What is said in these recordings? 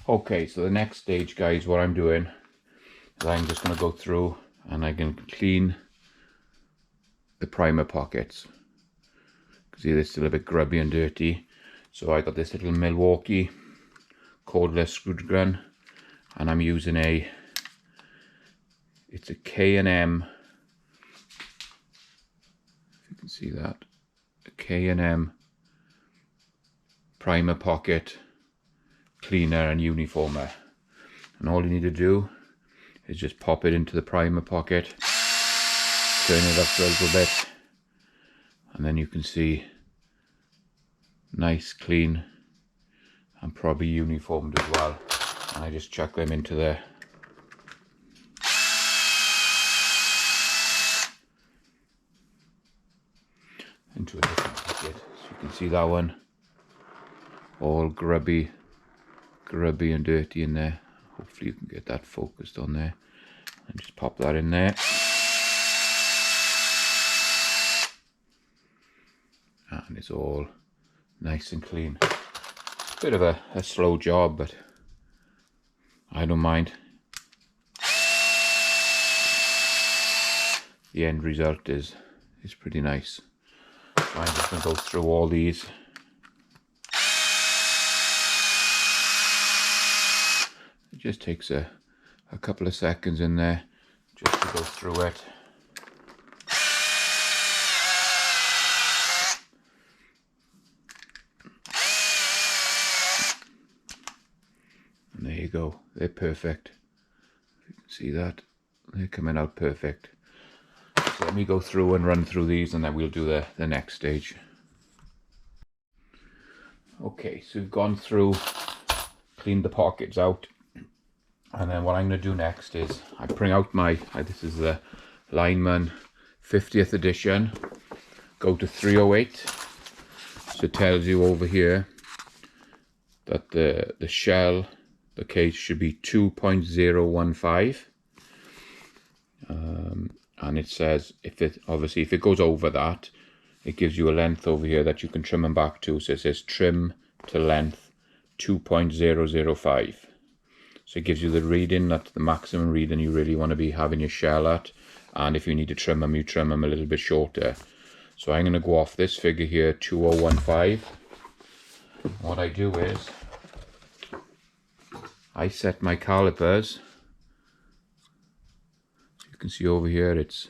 Okay, so the next stage, guys, what I'm doing is I'm just going to go through and I can clean the primer pockets. See, they're still a bit grubby and dirty. So I got this little Milwaukee cordless screw gun, and I'm using it's a K&M, if you can see that, a K&M primer pocket cleaner and uniformer. And all you need to do is just pop it into the primer pocket, turn it up a little bit, and then you can see nice, clean, and probably uniformed as well. And I just chuck them into a different pocket. So you can see that one all grubby and dirty in there. Hopefully you can get that focused on there. And just pop that in there. And it's all nice and clean. Bit of a slow job, but I don't mind. The end result is pretty nice. So I'm just going to go through all these. It just takes a couple of seconds in there just to go through it. And there you go, they're perfect. You can see that, they're coming out perfect. So let me go through and run through these, and then we'll do the next stage. Okay, so we've gone through, cleaned the pockets out, and then what I'm going to do next is I bring out this is the Lineman 50th edition, go to 308. So it tells you over here that the shell, the case should be 2.015. And it says if it goes over that, it gives you a length over here that you can trim them back to. So it says trim to length 2.005. So it gives you the reading, that's the maximum reading you really want to be having your shell at. And if you need to trim them, you trim them a little bit shorter. So I'm going to go off this figure here, 2015. What I do is I set my calipers. You can see over here it's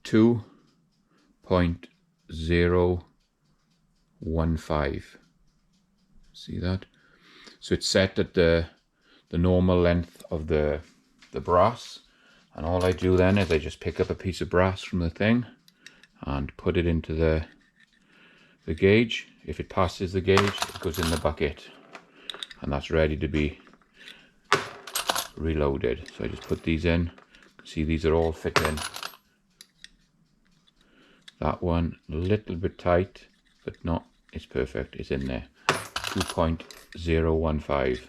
2.015. See that? So it's set at the normal length of the brass, and all I do then is I just pick up a piece of brass from the thing and put it into the gauge. If it passes the gauge, it goes in the bucket, and that's ready to be reloaded. So I just put these in. See, these are all fitting. That one a little bit tight, but not, it's perfect, it's in there. 2.015. So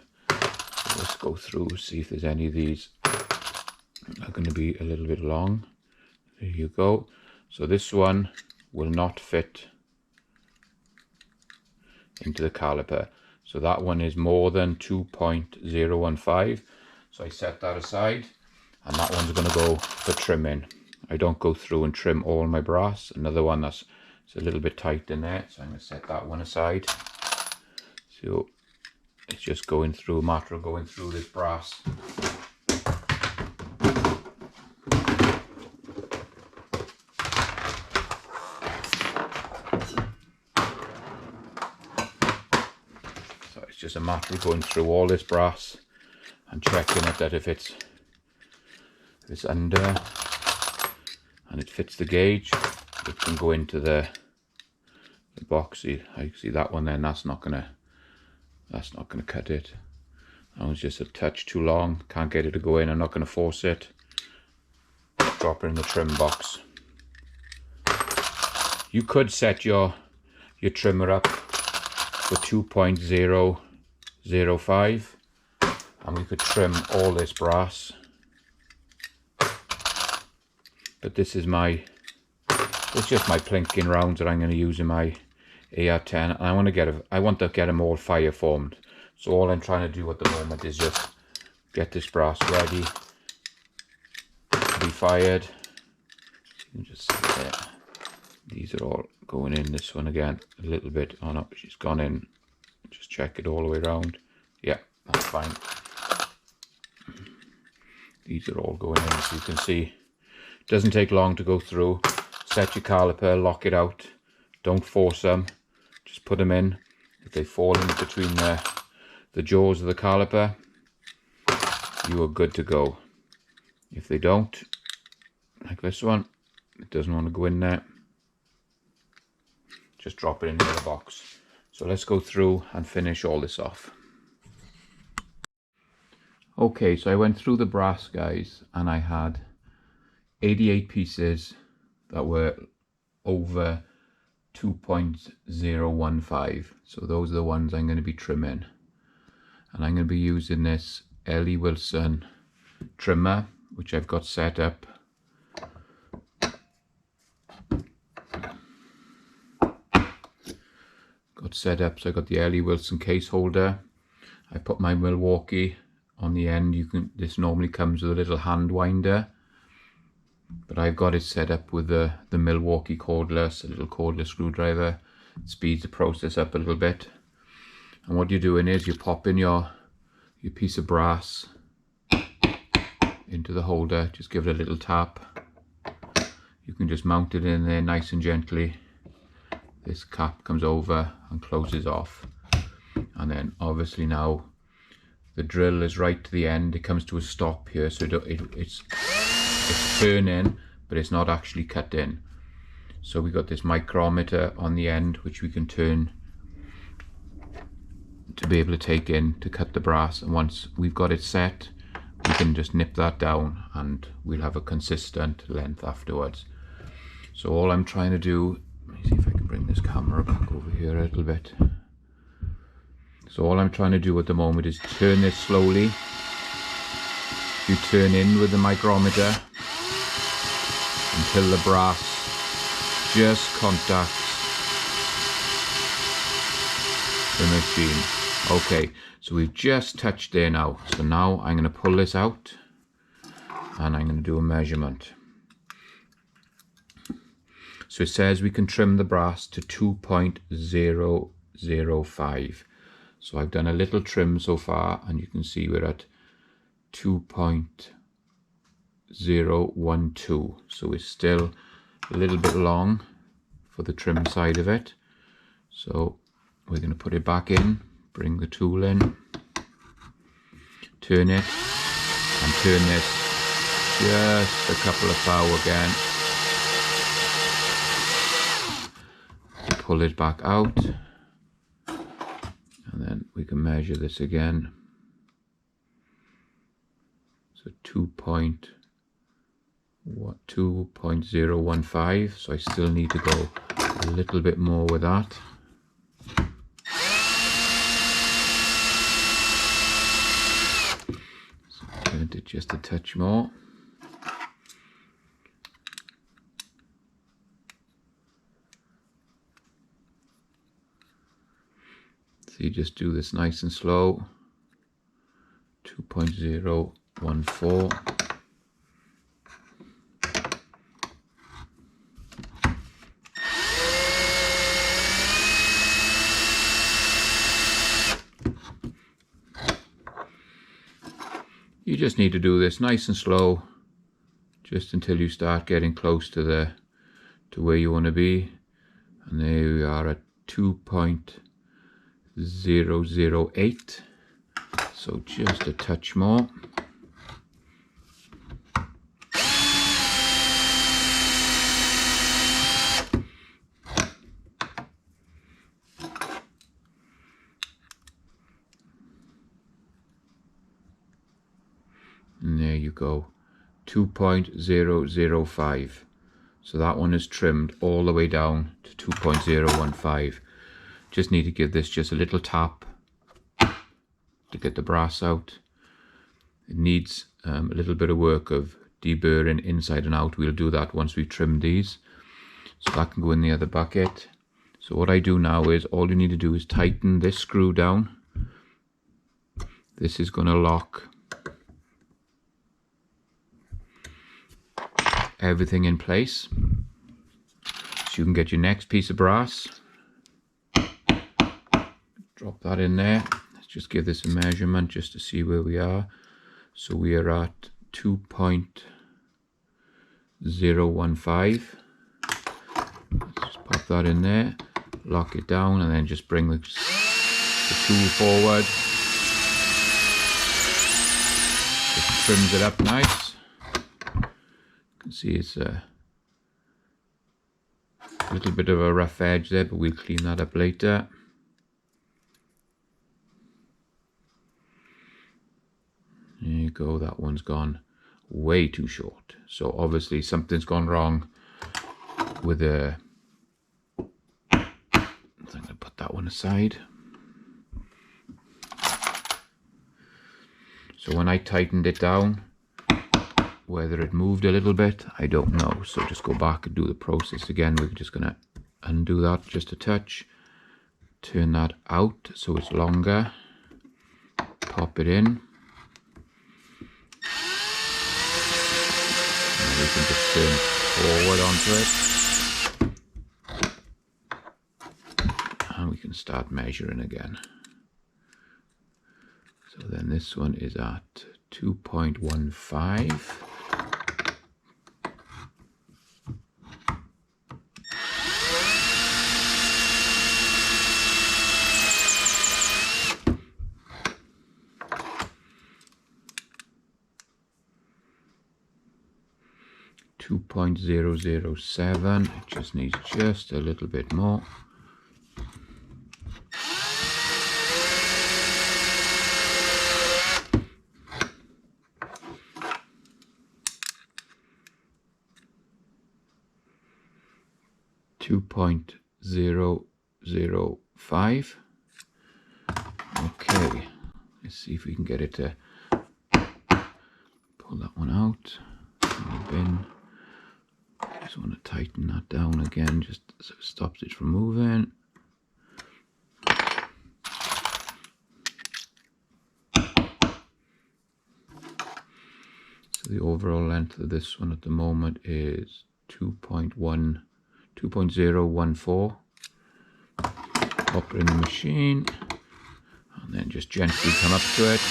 let's go through, see if there's any of these are going to be a little bit long. There you go. So this one will not fit into the caliper. So that one is more than 2.015. So I set that aside, and that one's going to go for trimming. I don't go through and trim all my brass. Another one that's a little bit tight in there, so I'm going to set that one aside. So it's just going through, a matter of going through this brass. So it's just a matter of going through all this brass and checking it that if it's under and it fits the gauge, it can go into the box. See, I see that one then, that's not gonna cut it. That one's just a touch too long, can't get it to go in. I'm not gonna force it. Drop it in the trim box. You could set your trimmer up for 2.005, and we could trim all this brass. But this is it's just my plinking rounds that I'm going to use in my AR10, and I want to get them all fire formed. So all I'm trying to do at the moment is just get this brass ready to be fired. You can just see there. These are all going in. This one again, a little bit. Oh no, she's gone in. Just check it all the way around. Yeah, that's fine. These are all going in, as you can see. It doesn't take long to go through. Set your caliper, lock it out. Don't force them. Just put them in. If they fall in between the jaws of the caliper, you are good to go. If they don't, like this one, it doesn't want to go in there, just drop it into the box. So let's go through and finish all this off. Okay, so I went through the brass, guys, and I had 88 pieces that were over 2.015. So those are the ones I'm going to be trimming. And I'm going to be using this Ellie Wilson trimmer, which I've got set up. So I got the Ellie Wilson case holder. I put my Milwaukee on the end. This normally comes with a little hand winder, but I've got it set up with the Milwaukee cordless, a little cordless screwdriver. It speeds the process up a little bit. And what you're doing is you're popping your piece of brass into the holder. Just give it a little tap. You can just mount it in there nice and gently. This cap comes over and closes off, and then obviously now the drill is right to the end. It comes to a stop here, so it's turning, but it's not actually cut in. So we got this micrometer on the end, which we can turn to be able to take in to cut the brass, and once we've got it set, we can just nip that down and we'll have a consistent length afterwards. So all I'm trying to do, let me see if I can bring this camera back over here a little bit. So all I'm trying to do at the moment is turn this slowly. You turn in with the micrometer until the brass just contacts the machine. Okay, so we've just touched there now. So now I'm going to pull this out and I'm going to do a measurement. So it says we can trim the brass to 2.005. So I've done a little trim so far, and you can see we're at 2.012. So it's still a little bit long for the trim side of it. So we're going to put it back in, bring the tool in, turn it, and turn this just a couple of thou again. Pull it back out, and then we can measure this again. So 2.015. So I still need to go a little bit more with that. So turn it just a touch more. So you just do this nice and slow. 2.014. You just need to do this nice and slow, just until you start getting close to where you want to be. And there we are at 2.008. So just a touch more. And there you go, 2.005. So that one is trimmed all the way down to 2.015. Just need to give this just a little tap to get the brass out. It needs a little bit of work of deburring inside and out. We'll do that once we've trimmed these. So that can go in the other bucket. So what I do now is, all you need to do is tighten this screw down This is going to lock everything in place. So you can get your next piece of brass. Drop that in there. Let's just give this a measurement just to see where we are. So we are at 2.015. Let's just pop that in there, lock it down, and then just bring the tool forward. Just trims it up nice. You can see it's a little bit of a rough edge there, but we'll clean that up later. There you go, that one's gone way too short. So obviously something's gone wrong with the... I'm going to put that one aside. So when I tightened it down, whether it moved a little bit, I don't know. So just go back and do the process again. We're just going to undo that just a touch. Turn that out so it's longer. Pop it in. We can just turn forward onto it, and we can start measuring again. So then this one is at 2.15. .007. It just needs just a little bit more. .005. Okay, let's see if we can get it to pull that one out. In the bin. Just want to tighten that down again, just so it stops it from moving. So the overall length of this one at the moment is 2.014. Pop it in the machine, and then just gently come up to it.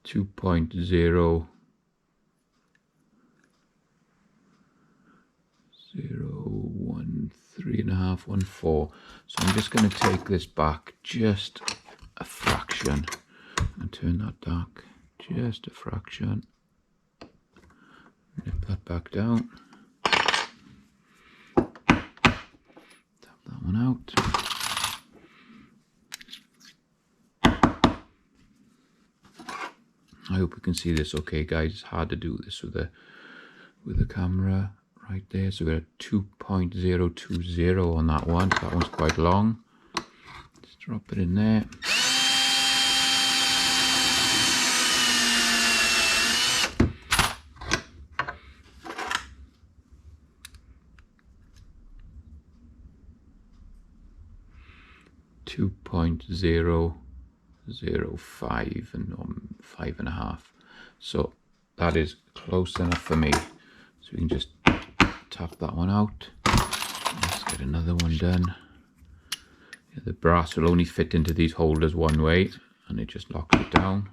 .013.5. So I'm just going to take this back just a fraction and turn that dark just a fraction. Nip that back down. Tap that one out. I hope you can see this okay, guys. It's hard to do this with the camera right there. So we're at 2.020 on that one. So that one's quite long. Just drop it in there. .005 and 5.5. So that is close enough for me. So we can just tap that one out. Let's get another one done. Yeah, the brass will only fit into these holders one way, and it just locks it down.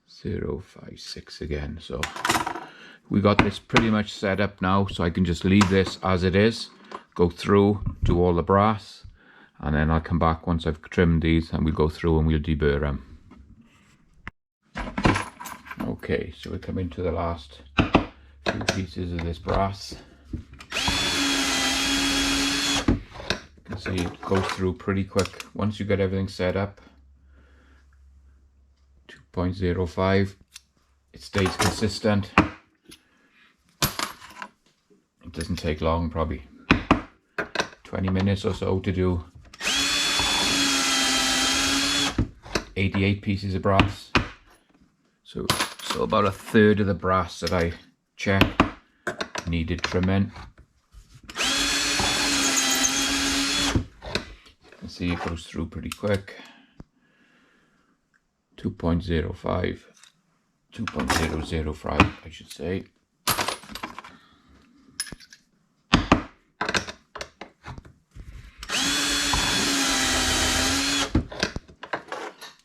.056 again. So we got this pretty much set up now, so I can just leave this as it is, go through, do all the brass, and then I'll come back once I've trimmed these and we'll go through and we'll deburr them. Okay, so we're coming to the last few pieces of this brass. You can see it goes through pretty quick once you get everything set up. 2.05, it stays consistent. It doesn't take long, probably 20 minutes or so to do 88 pieces of brass. So about a third of the brass that I checked needed trimming. You can see it goes through pretty quick. 2.05, 2.005 I should say.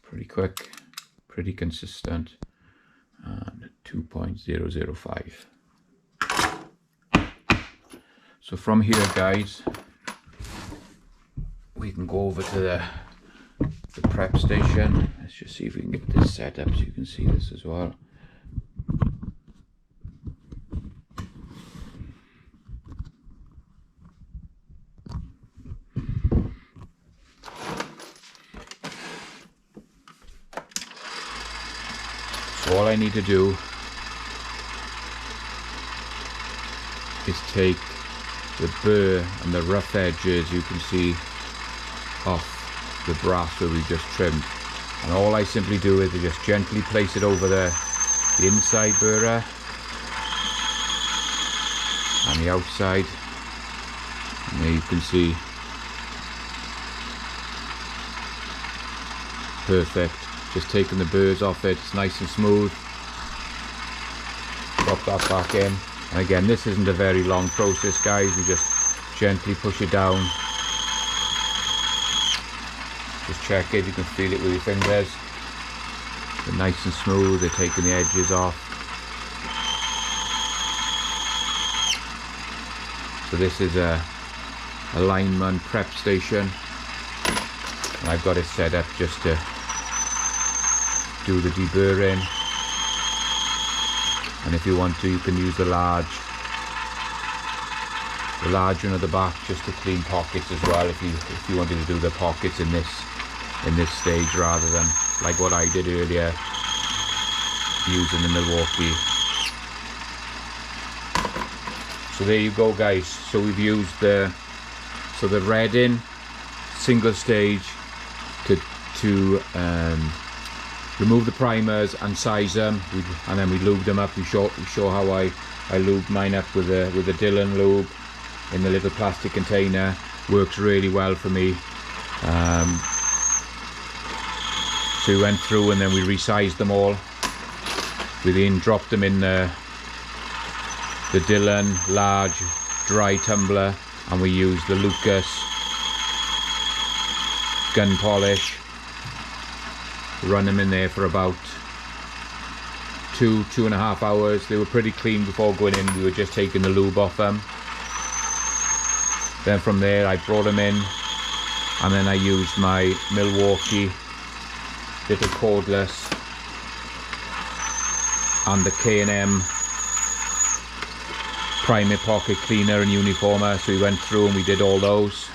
Pretty quick, pretty consistent, and 2.005. So from here, guys, we can go over to the prep station. Let's just see if we can get this set up so you can see this as well. So all I need to do is take the burr and the rough edges, you can see, off the brass where we just trimmed, and all I simply do is just gently place it over the inside burr and the outside, and there you can see, perfect. Just taking the burrs off it, it's nice and smooth. Drop that back in, and again, this isn't a very long process, guys. You just gently push it down. Just check it, you can feel it with your fingers. They're nice and smooth, they're taking the edges off. So this is a lineman prep station, and I've got it set up just to do the deburring. And if you want to, you can use the large one at the back just to clean pockets as well, if you wanted to do the pockets in this stage rather than like what I did earlier using the Milwaukee. So there you go, guys. So we've used the Redding single stage to remove the primers and size them, and then we lube them up. We show how I lube mine up with the Dillon lube in the little plastic container. Works really well for me. So we went through and then we resized them all. We then dropped them in the Dillon large dry tumbler, and we used the Lucas gun polish. Run them in there for about 2.5 hours. They were pretty clean before going in. We were just taking the lube off them. Then from there I brought them in, and then I used my Milwaukee little cordless and the K&M primer pocket cleaner and uniformer. So we went through and we did all those.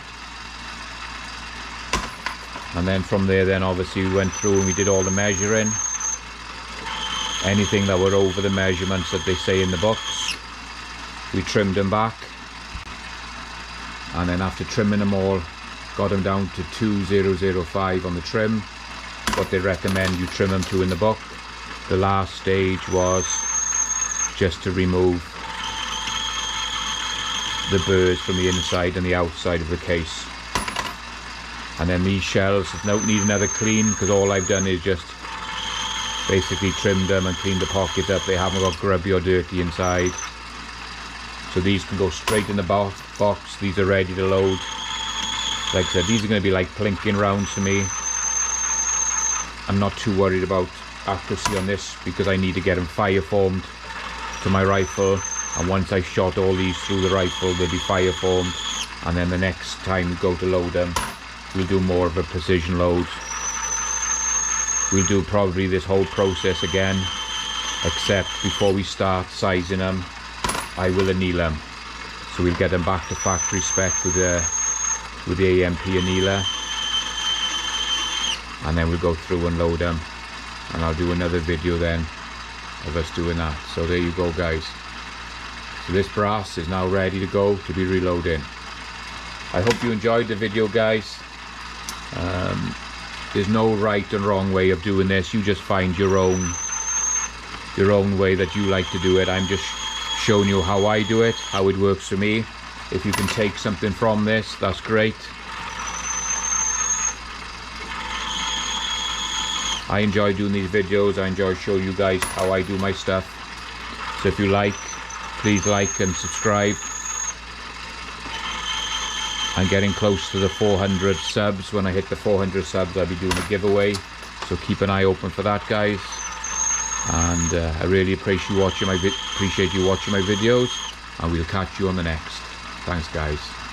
And then from there, then obviously we went through and we did all the measuring. Anything that were over the measurements that they say in the books, we trimmed them back. And then after trimming them all, got them down to 2.005 on the trim, what they recommend you trim them to in the book. The last stage was just to remove the burrs from the inside and the outside of the case. And then these shells don't need another clean, because all I've done is just basically trimmed them and cleaned the pockets up. They haven't got grubby or dirty inside. So these can go straight in the box. These are ready to load. Like I said, these are going to be like plinking rounds for me. I'm not too worried about accuracy on this, because I need to get them fire formed to my rifle. And once I shot all these through the rifle, they'll be fire formed. And then the next time we go to load them, we'll do more of a precision load. We'll do probably this whole process again, except before we start sizing them, I will anneal them. So we'll get them back to factory spec with with the AMP annealer, and then we'll go through and load them, and I'll do another video then of us doing that. So there you go, guys. So this brass is now ready to go to be reloading. I hope you enjoyed the video, guys. There's no right and wrong way of doing this. You just find your own way that you like to do it. I'm just showing you how I do it, how it works for me. If you can take something from this, that's great. I enjoy doing these videos. I enjoy showing you guys how I do my stuff. So if you like, please like and subscribe. I'm getting close to the 400 subs. When I hit the 400 subs, I'll be doing a giveaway. So keep an eye open for that, guys. And I really appreciate you watching my videos. And we'll catch you on the next. Thanks, guys.